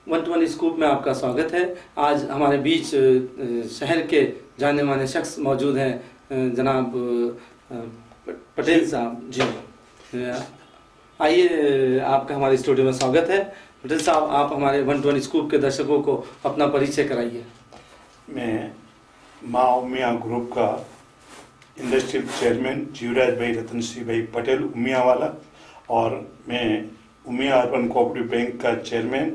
1-to-1 scoop में आपका स्वागत है। आज हमारे बीच शहर के जाने माने शख्स मौजूद हैं, जनाब पटेल साहब जी। आइए, आपका हमारे स्टूडियो में स्वागत है। पटेल साहब, आप हमारे 1-to-1 स्कूप के दर्शकों को अपना परिचय कराइए। मैं माँ उमिया ग्रुप का इंडस्ट्रियल चेयरमैन जीवराज भाई रतन सिंह भाई पटेल उमिया वाला, और मैं उमिया अर्बन कोऑपरेटिव बैंक का चेयरमैन,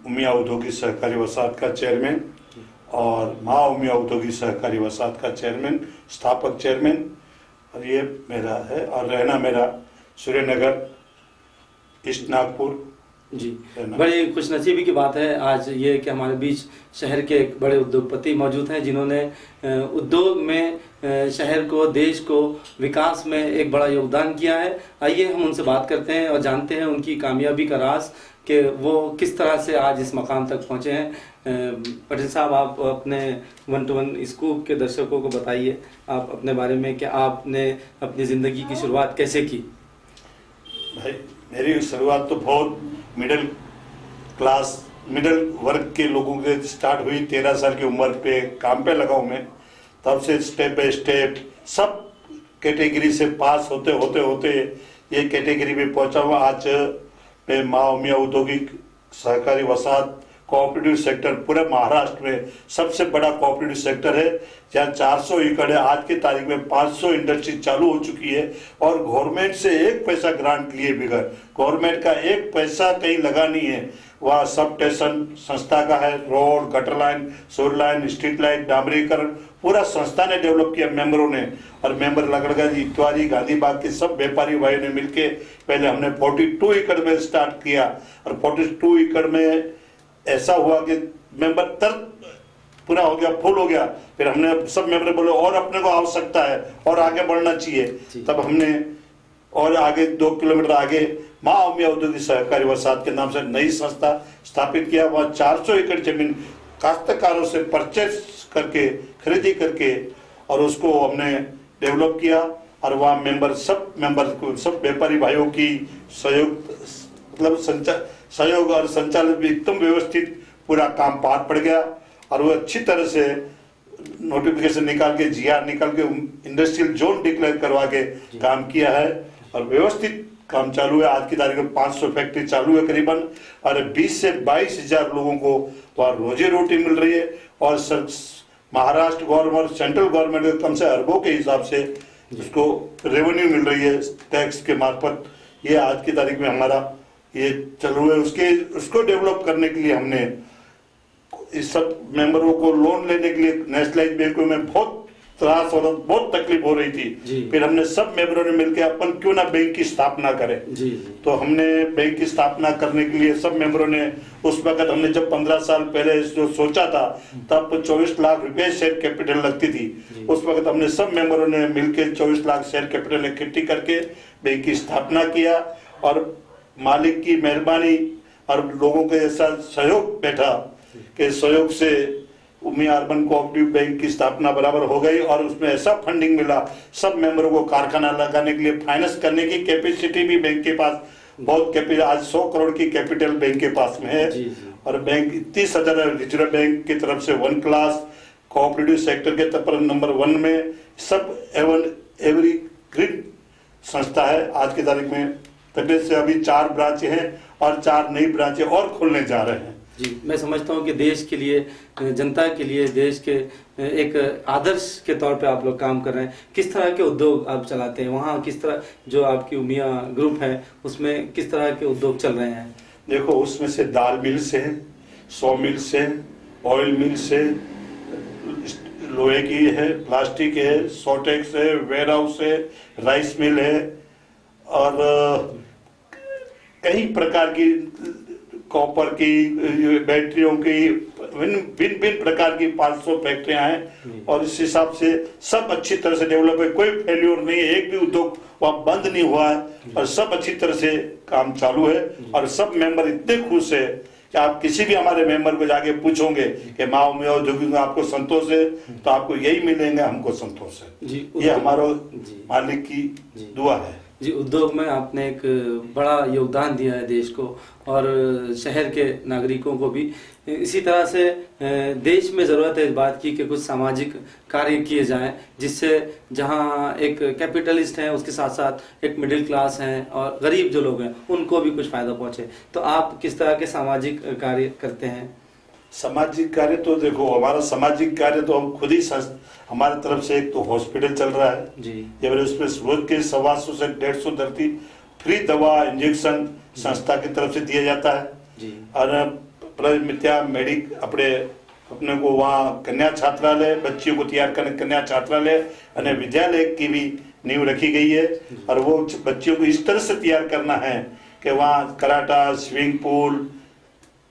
उमिया औद्योगिक सहकारी वसाहत का चेयरमैन और माँ उमिया औद्योगिक सहकारी वसाहत का चेयरमैन, स्थापक चेयरमैन, और ये मेरा है। और रहना मेरा सूर्यनगर, ईस्ट नागपुर जी। बड़ी खुशनसीबी की बात है आज ये कि हमारे बीच शहर के एक बड़े उद्योगपति मौजूद हैं, जिन्होंने उद्योग में शहर को, देश को विकास में एक बड़ा योगदान किया है। आइए हम उनसे बात करते हैं और जानते हैं उनकी कामयाबी का राज, कि वो किस तरह से आज इस मकाम तक पहुंचे हैं। पटेल साहब, आप अपने 1-to-1 स्कूप के दर्शकों को बताइए आप अपने बारे में, कि आपने अपनी ज़िंदगी की शुरुआत कैसे की। भाई, मेरी शुरुआत तो बहुत मिडिल वर्ग के लोगों के स्टार्ट हुई। 13 साल की उम्र पे काम पे लगा हूँ मैं। तब से स्टेप बाय स्टेप सब कैटेगरी से पास होते होते होते ये कैटेगरी में पहुंचा हुआ। आज मैं माँ उमिया औद्योगिक सहकारी वसाहत कोऑपरेटिव सेक्टर पूरे महाराष्ट्र में सबसे बड़ा कोऑपरेटिव सेक्टर है, जहाँ 400 एकड़ है। आज की तारीख में 500 इंडस्ट्री चालू हो चुकी है और गवर्नमेंट से एक पैसा ग्रांट लिए बगैर, गवर्नमेंट का एक पैसा कहीं लगा नहीं है। वहाँ सब स्टेशन संस्था का है, रोड, गटर लाइन, सोर लाइन, स्ट्रीट लाइट, डामरीकरण पूरा संस्था ने डेवलप किया, मेंबरों ने। और मेंबर लगड़गा जी, इतवारी, गांधी बाग के सब व्यापारी भाइयों ने मिलके पहले हमने 42 एकड़ में स्टार्ट किया। और 42 एकड़ में ऐसा हुआ कि मेंबर पूरा हो गया, फुल हो गया। फिर हमने सब मेंबर बोले और अपने को आवश्यकता है और आगे बढ़ना चाहिए। तब हमने और आगे 2 किलोमीटर आगे माँ उमिया औद्योगिक सहकारी वसाहत के नाम से नई संस्था स्थापित किया। वहाँ 400 एकड़ जमीन काश्तकारों से परचेस करके, खरीदी करके, और उसको हमने डेवलप किया। और वहाँ सब व्यापारी भाइयों की सहयोग और संचालन भी एकदम व्यवस्थित पूरा काम पार पड़ गया। और वो अच्छी तरह से नोटिफिकेशन निकाल के, जीआर निकाल के, इंडस्ट्रियल जोन डिक्लेयर करवा के काम किया है और व्यवस्थित काम चालू है। आज की तारीख में 500 फैक्ट्री चालू है करीबन, और 20 से 22 हजार लोगों को वहाँ रोजी रोटी मिल रही है। और महाराष्ट्र गवर्नमेंट, सेंट्रल गवर्नमेंट कम से अरबों के हिसाब से उसको रेवेन्यू मिल रही है टैक्स के मार्फत। ये आज की तारीख में हमारा ये चालू है। उसको डेवलप करने के लिए हमने इस सब मेंबरों को लोन लेने के लिए नेशनलाइज बैंकों में बहुत त्रास और बहुत तकलीफ हो रही थी। फिर हमने सब मेंबरों ने मिलकर अपन क्यों ना बैंक की स्थापना करें। तो हमने बैंक की स्थापना करने के लिए सब मेंबरों ने, उस वक्त हमने जब 15 साल पहले जो सोचा था, तब 24 लाख रुपए शेयर कैपिटल लगती थी। उस वक्त हमने सब मेंबरों ने मिलकर 24 लाख शेयर कैपिटल इकट्ठी करके बैंक की स्थापना किया। और मालिक की मेहरबानी और लोगों के ऐसा सहयोग बैठा कि सहयोग से उमिया अर्बन कोऑपरेटिव बैंक की स्थापना बराबर हो गई। और उसमें ऐसा फंडिंग मिला, सब मेंबरों को कारखाना लगाने के लिए फाइनेंस करने की कैपेसिटी भी बैंक के पास बहुत कैपिटल, आज 100 करोड़ की कैपिटल बैंक के पास में है। और बैंक इतनी सदर है, रिजर्व बैंक की तरफ से 1 क्लास, कोऑपरेटिव सेक्टर के तरफ नंबर 1 में सब एवरी ग्रीन संस्था है। आज की तारीख में तबीयत से अभी 4 ब्रांच हैं और 4 नई ब्रांचें और खुलने जा रहे हैं। जी, मैं समझता हूँ कि देश के लिए, जनता के लिए, देश के एक आदर्श के तौर पे आप लोग काम कर रहे हैं। किस तरह के उद्योग आप चलाते हैं वहाँ? किस तरह जो आपकी उमिया ग्रुप है उसमें किस तरह के उद्योग चल रहे हैं? देखो, उसमें से दाल मिल से, सॉ मिल से, ऑयल मिल से, लोहे की है, प्लास्टिक है, सोटेक्स है, वेयर हाउस है, राइस मिल है, और कई प्रकार की कॉपर की, बैटरियों की, भिन्न प्रकार की 500 फैक्ट्रियां हैं। और इस हिसाब से सब अच्छी तरह से डेवलप है, कोई फेल्योर नहीं है, एक भी उद्योग वहाँ बंद नहीं हुआ है और सब अच्छी तरह से काम चालू है। और सब मेंबर इतने खुश है कि आप किसी भी हमारे मेंबर को जाके पूछोगे कि माँ उमिया औद्योगिक में आपको संतोष है, तो आपको यही मिलेंगे, हमको संतोष है। ये हमारा मालिक की दुआ है। जी, उद्योग में आपने एक बड़ा योगदान दिया है देश को और शहर के नागरिकों को भी। इसी तरह से देश में ज़रूरत है इस बात की कि कुछ सामाजिक कार्य किए जाएं, जिससे जहां एक कैपिटलिस्ट हैं उसके साथ साथ एक मिडिल क्लास हैं और गरीब जो लोग हैं उनको भी कुछ फ़ायदा पहुंचे। तो आप किस तरह के सामाजिक कार्य करते हैं? सामाजिक कार्य तो देखो, हमारा सामाजिक कार्य तो हम खुद ही हमारे तरफ से एक तो हॉस्पिटल चल रहा है जी, ये उसमें रोज के 125 से 150 धरती फ्री दवा इंजेक्शन संस्था की तरफ से दिया जाता है जी, और मिथ्या मेडिक अपने को वहाँ कन्या छात्रालय बच्चियों को तैयार करने कन्या छात्रालय और विद्यालय की भी नींव रखी गई है। और वो बच्चियों को इस तरह से तैयार करना है कि वहाँ कराटा, स्विमिंग पूल,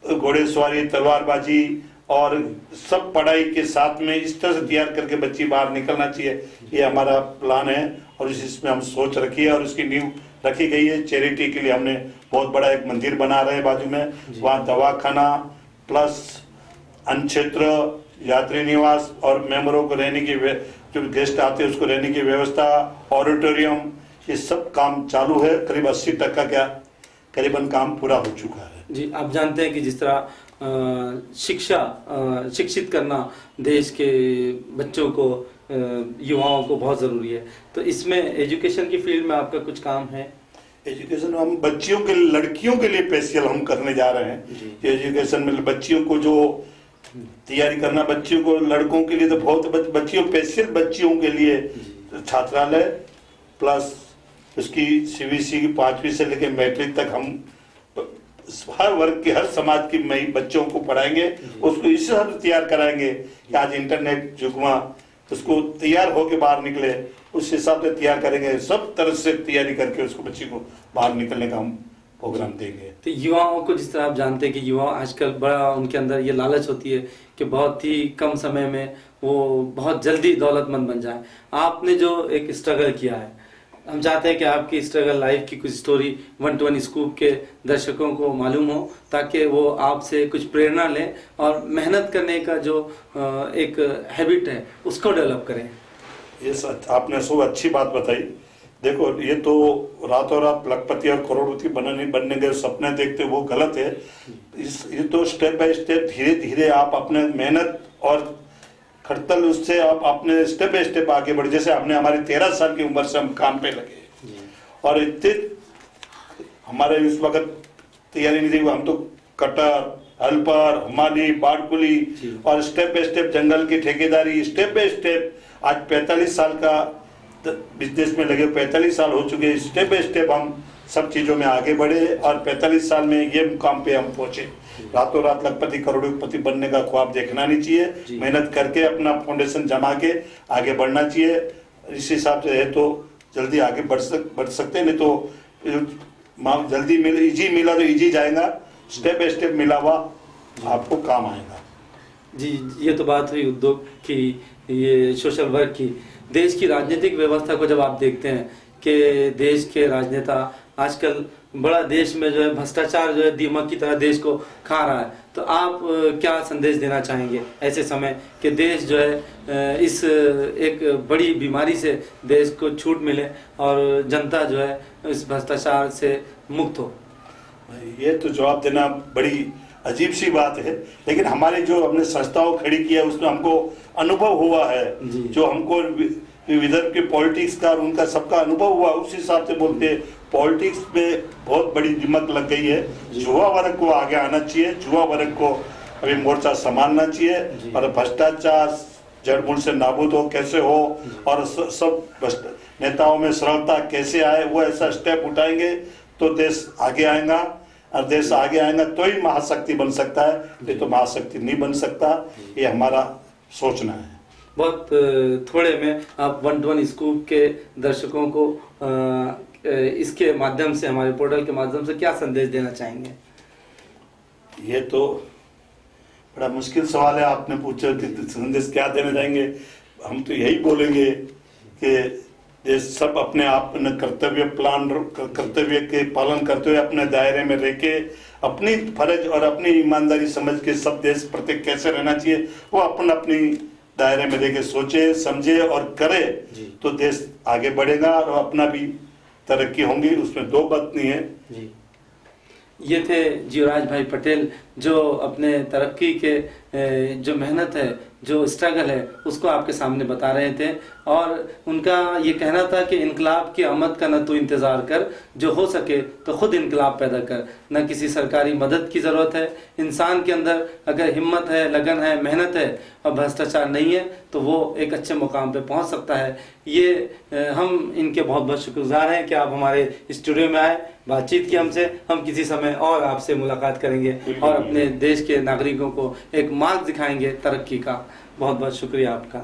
घोड़ेसवारी, तलवारबाजी और सब पढ़ाई के साथ में इस तरह से तैयार करके बच्ची बाहर निकलना चाहिए। ये हमारा प्लान है और इसमें हम सोच रखी है और इसकी नींव रखी गई है। चैरिटी के लिए हमने बहुत बड़ा एक मंदिर बना रहे हैं बाजू में, वहाँ दवाखाना प्लस अन्न क्षेत्र, यात्री निवास और मेंबरों को रहने की, जो गेस्ट आते हैं उसको रहने की व्यवस्था, ऑडिटोरियम, ये सब काम चालू है। करीब 80% का करीबन काम पूरा हो चुका है। जी, आप जानते हैं कि जिस तरह शिक्षित करना देश के बच्चों को, युवाओं को बहुत ज़रूरी है। तो इसमें एजुकेशन की फील्ड में आपका कुछ काम है? एजुकेशन हम बच्चियों के, लड़कियों के लिए स्पेशल हम करने जा रहे हैं। एजुकेशन में बच्चियों को जो तैयारी करना, बच्चियों को, लड़कों के लिए तो बहुत, बच्चियों स्पेशल बच्चियों के लिए छात्रालय प्लस उसकी सीबीएसई की 5वीं से लेकर मैट्रिक तक हम हर वर्ग के, हर समाज की बच्चों को पढ़ाएंगे, उसको इस हिसाब से तैयार कराएंगे कि आज इंटरनेट युग में उसको तैयार होके बाहर निकले, उस हिसाब से तैयार करेंगे। सब तरह से तैयारी करके उसको बच्ची को बाहर निकलने का हम प्रोग्राम देंगे। तो युवाओं को, जिस तरह आप जानते हैं कि युवा आजकल बड़ा, उनके अंदर ये लालच होती है कि बहुत ही कम समय में वो बहुत जल्दी दौलतमंद बन जाए। आपने जो एक स्ट्रगल किया है, हम चाहते हैं कि आपकी स्ट्रगल लाइफ की कुछ स्टोरी 120 स्कूप के दर्शकों को मालूम हो, ताकि वो आपसे कुछ प्रेरणा लें और मेहनत करने का जो एक हैबिट है उसको डेवलप करें। ये आपने सब अच्छी बात बताई। देखो, ये तो रातों रात लखपति और करोड़पति बनने के सपने देखते वो गलत है। ये तो स्टेप बाय स्टेप, धीरे धीरे आप अपने मेहनत और खड़तल उससे आप अपने स्टेप बाय स्टेप आगे बढ़े। जैसे हमने, हमारी 13 साल की उम्र से हम काम पे लगे और इतने हमारे इस वक्त तैयारी नहीं थी। हम तो कटर, हेल्पर, हमाली, बाड़कुली और स्टेप बाय स्टेप जंगल की ठेकेदारी, स्टेप बाय स्टेप आज 45 साल का बिजनेस में लगे, 45 साल हो चुके। स्टेप बाय स्टेप हम सब चीजों में आगे बढ़े और 45 साल में ये मुकाम पे हम पहुंचे। रातों रात लखपति करोड़पति बनने का ख्वाब देखना नहीं चाहिए, मेहनत करके अपना फाउंडेशन जमा के आगे बढ़ना चाहिए। इस हिसाब से है तो जल्दी आगे बढ़ सकते हैं, नहीं तो जल्दी इजी मिला तो इजी जाएगा, स्टेप बाय स्टेप मिला हुआ आपको काम आएगा। जी, ये तो बात हुई उद्योग की, ये सोशल वर्क की। देश की राजनीतिक व्यवस्था को जब आप देखते हैं कि देश के राजनेता आजकल, बड़ा देश में जो है भ्रष्टाचार जो है दीमक की तरह देश को खा रहा है, तो आप क्या संदेश देना चाहेंगे ऐसे समय कि देश जो है इस एक बड़ी बीमारी से देश को छूट मिले और जनता जो है इस भ्रष्टाचार से मुक्त हो? ये तो जवाब देना बड़ी अजीब सी बात है, लेकिन हमारे जो हमने संस्थाओं खड़ी किया उसमें हमको अनुभव हुआ है। जो हमको विदर्भ के पॉलिटिक्स का और उनका सबका अनुभव हुआ, उस हिसाब से बोलते हैं पॉलिटिक्स में बहुत बड़ी दिमक लग गई है। युवा वर्ग को आगे आना चाहिए, युवा वर्ग को अभी मोर्चा संभालना चाहिए और भ्रष्टाचार जड़मूल से नाबूद हो कैसे हो और सब नेताओं में सरलता कैसे आए, वो ऐसा स्टेप उठाएंगे तो देश आगे आएगा। और देश आगे आएगा तो ही महाशक्ति बन सकता है, नहीं तो महाशक्ति नहीं बन सकता। ये हमारा सोचना है। बहुत थोड़े में आप 120 स्कूप के दर्शकों को इसके माध्यम से, हमारे पोर्टल के माध्यम से क्या संदेश देना चाहेंगे? ये तो बड़ा मुश्किल सवाल है आपने पूछा कि संदेश क्या देना चाहेंगे। हम तो यही बोलेंगे कि देश सब अपने आप कर्तव्य के पालन करते हुए अपने दायरे में रह के अपनी फर्ज और अपनी ईमानदारी समझ के सब देश प्रति कैसे रहना चाहिए वो अपनी दायरे में रह के सोचे, समझे और करे तो देश आगे बढ़ेगा और अपना भी तरक्की होंगी, उसमें दो बात नहीं है। जी, ये थे जीवराज भाई पटेल, जो अपने तरक्की के जो मेहनत है, जो स्ट्रगल है, उसको आपके सामने बता रहे थे। और उनका ये कहना था कि इनकलाब की आमद का न तो इंतज़ार कर, जो हो सके तो खुद इनकलाब पैदा कर। न किसी सरकारी मदद की ज़रूरत है, इंसान के अंदर अगर हिम्मत है, लगन है, मेहनत है और भ्रष्टाचार नहीं है तो वो एक अच्छे मुकाम पे पहुंच सकता है। ये हम इनके बहुत बहुत शुक्रगुजार हैं कि आप हमारे स्टूडियो में आए, बातचीत की हमसे। हम किसी समय और आपसे मुलाकात करेंगे और अपने देश के नागरिकों को एक मार्ग दिखाएंगे तरक्की का। बहुत बहुत शुक्रिया आपका।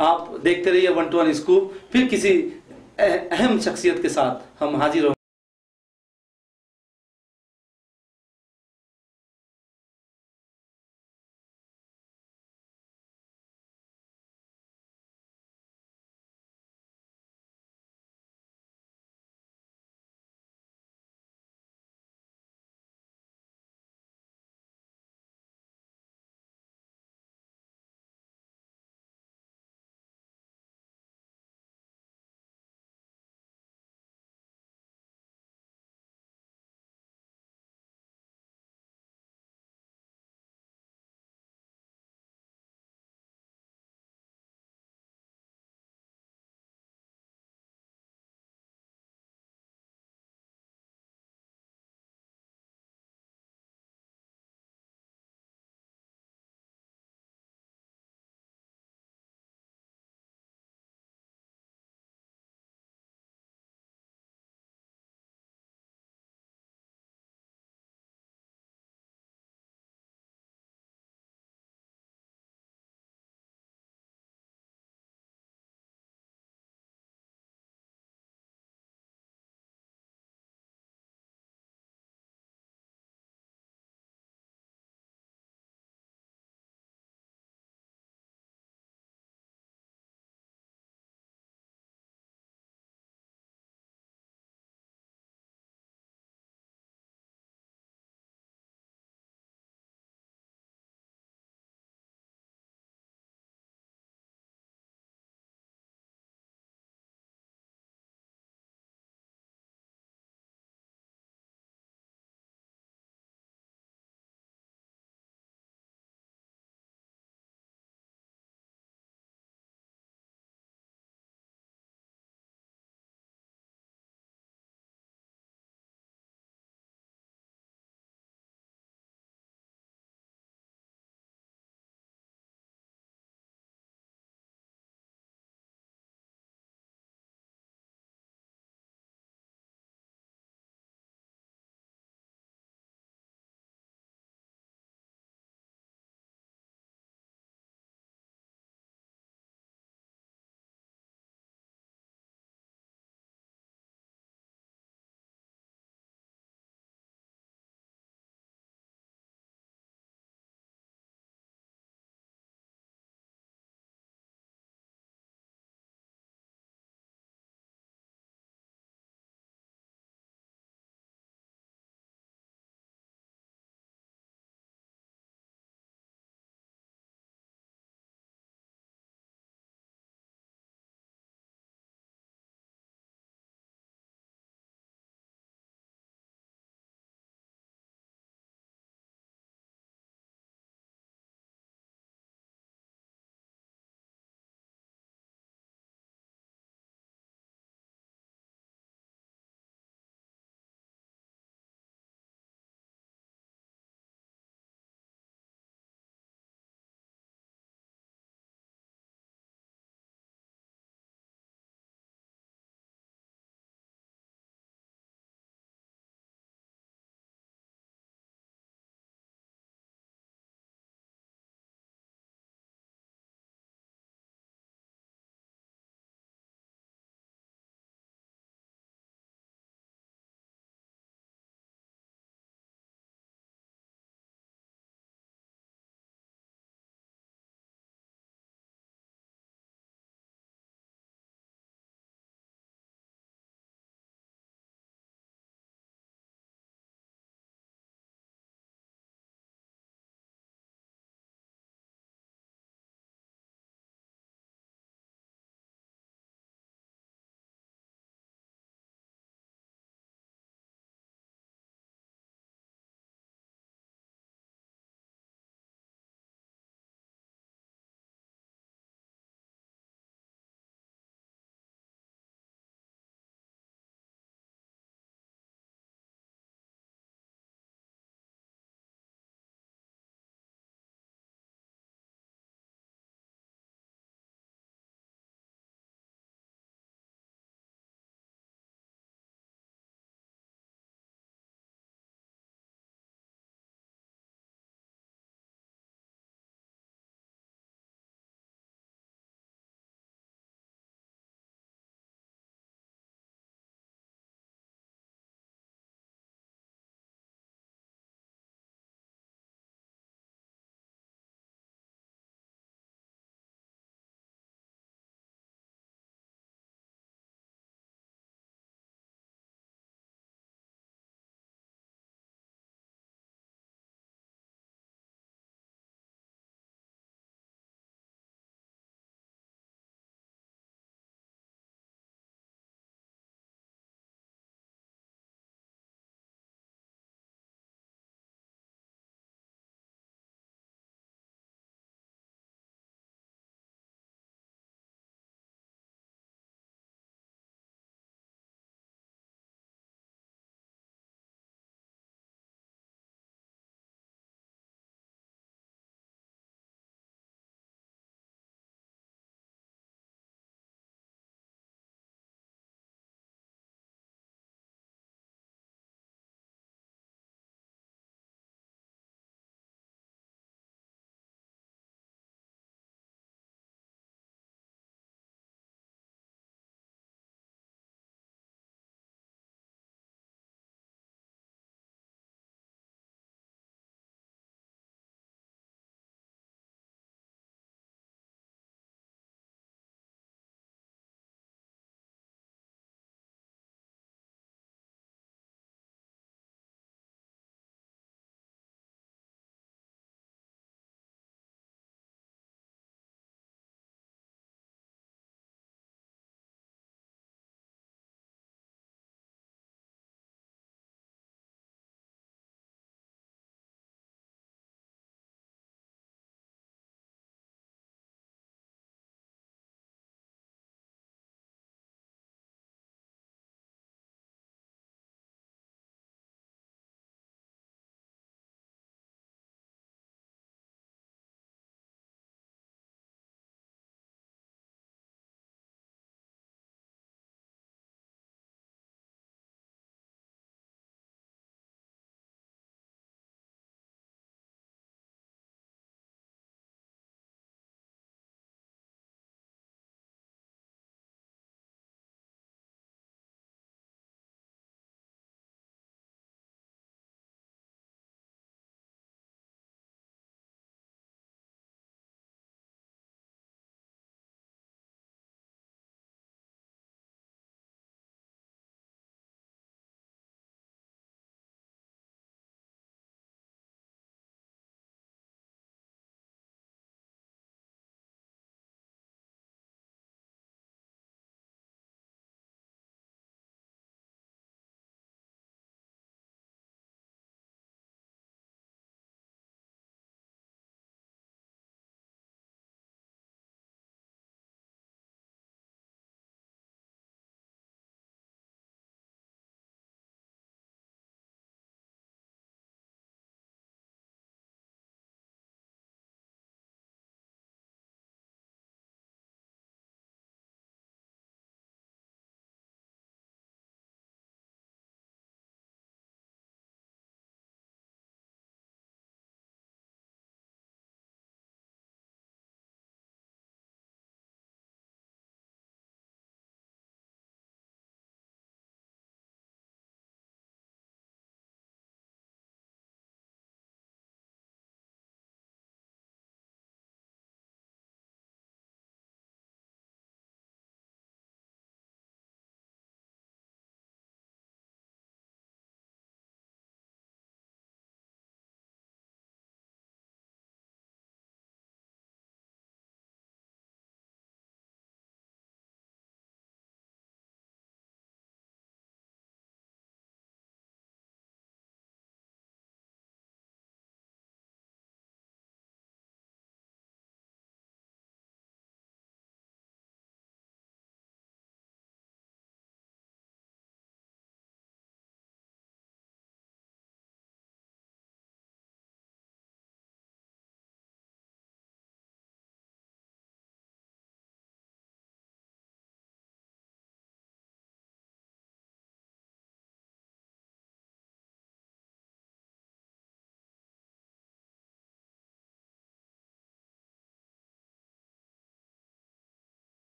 आप देखते रहिए 121 स्कूप। फिर किसी अहम शख्सियत के साथ हम हाजिर होंगे।